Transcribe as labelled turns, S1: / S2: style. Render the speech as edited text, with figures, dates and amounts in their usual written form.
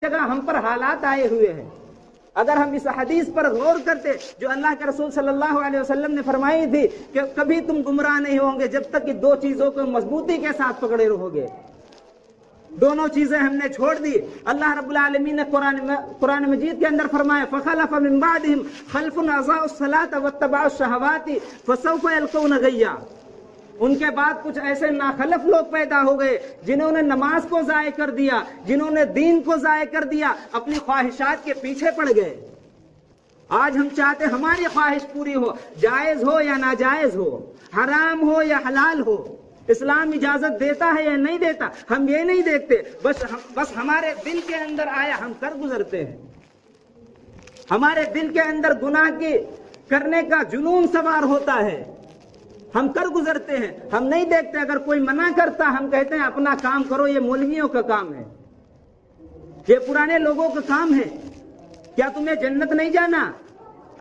S1: جگہ ہم پر حالات آئے ہوئے ہیں. اگر ہم اس حدیث پر غور کرتے جو اللہ کے رسول صلی اللہ علیہ وسلم نے فرمائی تھی کہ کبھی تم گمراہ نہیں ہوں گے جب تک کہ دو چیزوں کو مضبوطی کے ساتھ پکڑے رہو گے. دونوں چیزیں ہم نے چھوڑ دی. اللہ رب العالمین نے قرآن مجید کے اندر فرمایا فخلف من بعدهم خلف اضاعوا الصلاة واتبعوا الشهوات فسوف يلقون غیا. ان کے بعد کچھ ایسے ناخلف لوگ پیدا ہو گئے جنہوں نے نماز کو ضائع کر دیا, جنہوں نے دین کو ضائع کر دیا, اپنی خواہشات کے پیچھے پڑ گئے. آج ہم چاہتے ہماری خواہش پوری ہو, جائز ہو یا ناجائز ہو, حرام ہو یا حلال ہو, اسلام اجازت دیتا ہے یا نہیں دیتا, ہم یہ نہیں دیکھتے. بس ہمارے دل کے اندر آیا ہم کر گزرتے ہیں. ہمارے دل کے اندر گناہ کی کرنے کا جنون سوار ہوتا ہے, ہم کر گزرتے ہیں. ہم نہیں دیکھتے اگر کوئی منع کرتا ہم کہتے ہیں اپنا کام کرو, یہ مولویوں کا کام ہے, یہ پرانے لوگوں کا کام ہے, کیا تمہیں جنت نہیں جانا؟